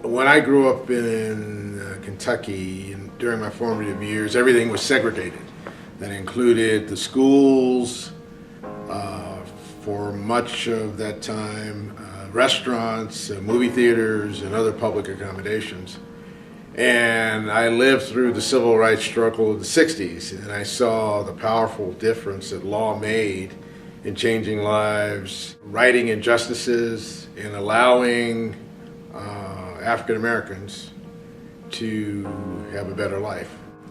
When I grew up in Kentucky, and during my formative years, everything was segregated. That included the schools, for much of that time, restaurants, movie theaters, and other public accommodations. And I lived through the civil rights struggle of the 60s, and I saw the powerful difference that law made in changing lives, righting injustices, and allowing African Americans to have a better life.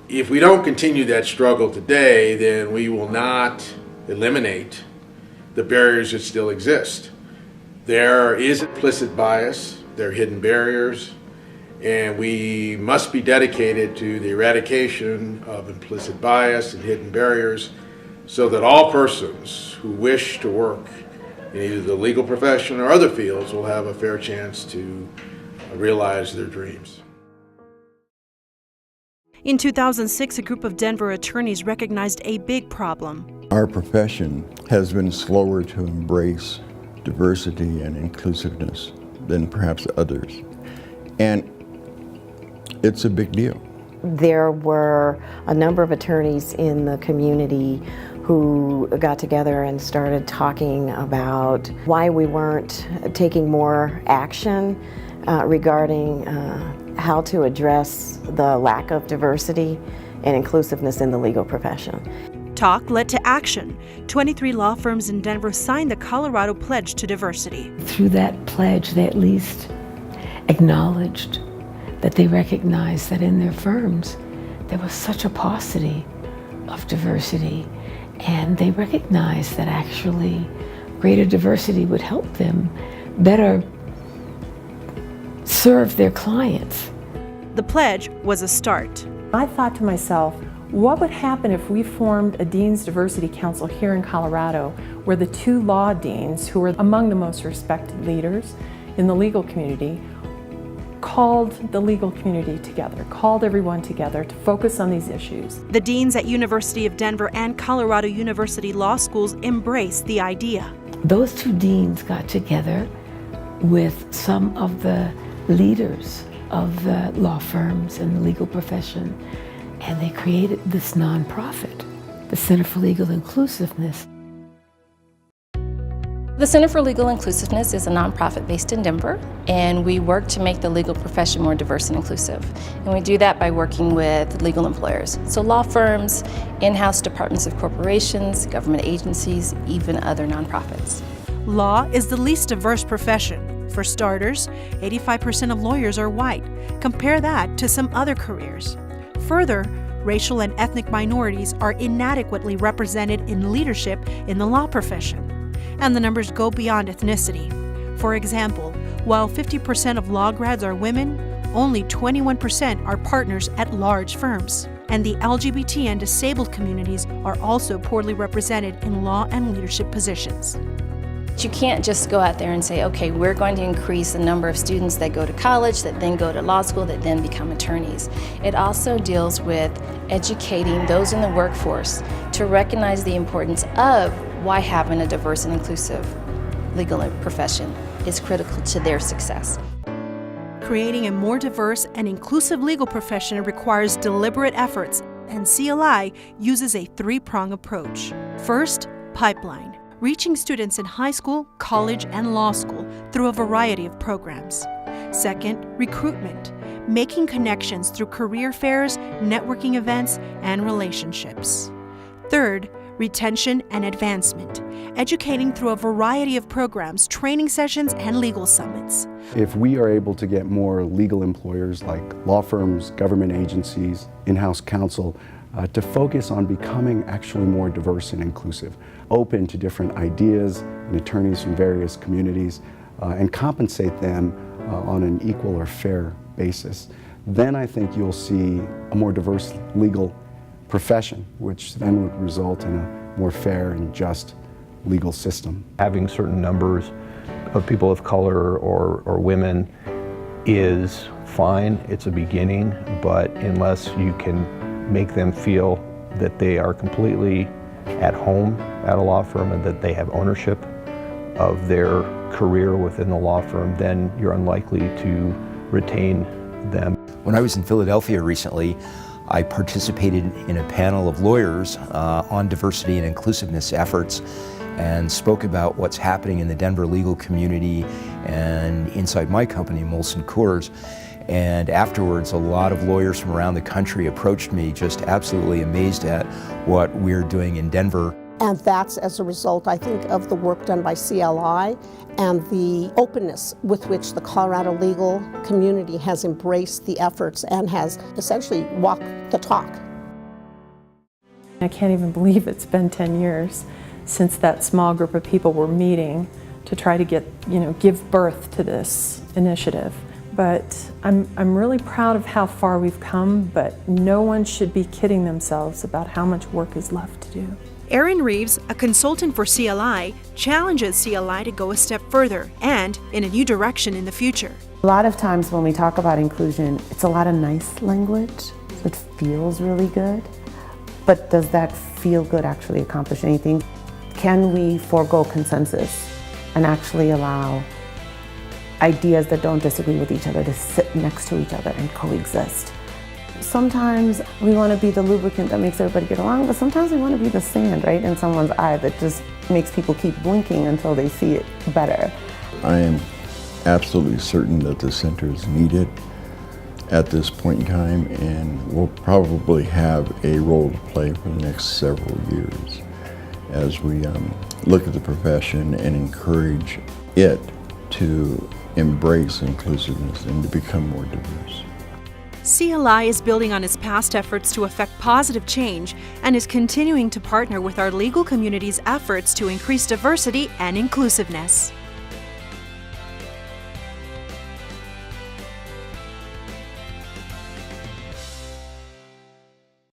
If we don't continue that struggle today, then we will not eliminate the barriers that still exist. There is implicit bias, there are hidden barriers, and we must be dedicated to the eradication of implicit bias and hidden barriers so that all persons who wish to work in either the legal profession or other fields will have a fair chance to realize their dreams. In 2006, a group of Denver attorneys recognized a big problem. Our profession has been slower to embrace diversity and inclusiveness than perhaps others. And it's a big deal. There were a number of attorneys in the community who got together and started talking about why we weren't taking more action regarding how to address the lack of diversity and inclusiveness in the legal profession. Talk led to action. 23 law firms in Denver signed the Colorado Pledge to Diversity. Through that pledge, they at least acknowledged that they recognized that in their firms there was such a paucity of diversity, and they recognized that actually greater diversity would help them better serve their clients. The pledge was a start. I thought to myself, what would happen if we formed a Dean's Diversity Council here in Colorado, where the two law deans, who are among the most respected leaders in the legal community, called the legal community together, called everyone together to focus on these issues. The deans at University of Denver and Colorado University Law Schools embraced the idea. Those two deans got together with some of the leaders of the law firms and the legal profession, and they created this nonprofit, the Center for Legal Inclusiveness. The Center for Legal Inclusiveness is a nonprofit based in Denver, and we work to make the legal profession more diverse and inclusive. And we do that by working with legal employers, so law firms, in-house departments of corporations, government agencies, even other nonprofits. Law is the least diverse profession. For starters, 85% of lawyers are white. Compare that to some other careers. Further, racial and ethnic minorities are inadequately represented in leadership in the law profession. And the numbers go beyond ethnicity. For example, while 50% of law grads are women, only 21% are partners at large firms. And the LGBT and disabled communities are also poorly represented in law and leadership positions. You can't just go out there and say, okay, we're going to increase the number of students that go to college, that then go to law school, that then become attorneys. It also deals with educating those in the workforce to recognize the importance of why having a diverse and inclusive legal profession is critical to their success. Creating a more diverse and inclusive legal profession requires deliberate efforts, and CLI uses a three-pronged approach. First, pipeline, reaching students in high school, college, and law school through a variety of programs. Second, recruitment, making connections through career fairs, networking events, and relationships. Third, retention and advancement, educating through a variety of programs, training sessions, and legal summits. If we are able to get more legal employers like law firms, government agencies, in-house counsel, to focus on becoming actually more diverse and inclusive, open to different ideas and attorneys from various communities, and compensate them on an equal or fair basis, then I think you'll see a more diverse legal profession, which then would result in a more fair and just legal system. Having certain numbers of people of color or women is fine, it's a beginning, but unless you can make them feel that they are completely at home at a law firm and that they have ownership of their career within the law firm, then you're unlikely to retain them. When I was in Philadelphia recently, I participated in a panel of lawyers on diversity and inclusiveness efforts and spoke about what's happening in the Denver legal community and inside my company, Molson Coors. And afterwards, a lot of lawyers from around the country approached me, just absolutely amazed at what we're doing in Denver. And that's as a result, I think, of the work done by CLI and the openness with which the Colorado legal community has embraced the efforts and has essentially walked the talk. I can't even believe it's been 10 years since that small group of people were meeting to try to give birth to this initiative. But I'm really proud of how far we've come, but no one should be kidding themselves about how much work is left to do. Erin Reeves, a consultant for CLI, challenges CLI to go a step further and in a new direction in the future. A lot of times when we talk about inclusion, it's a lot of nice language. It feels really good. But does that feel good actually accomplish anything? Can we forego consensus and actually allow ideas that don't disagree with each other to sit next to each other and coexist? Sometimes we want to be the lubricant that makes everybody get along, but sometimes we want to be the sand, right, in someone's eye that just makes people keep blinking until they see it better. I am absolutely certain that the center is needed at this point in time and will probably have a role to play for the next several years as we look at the profession and encourage it to embrace inclusiveness and to become more diverse. CLI is building on its past efforts to effect positive change and is continuing to partner with our legal community's efforts to increase diversity and inclusiveness.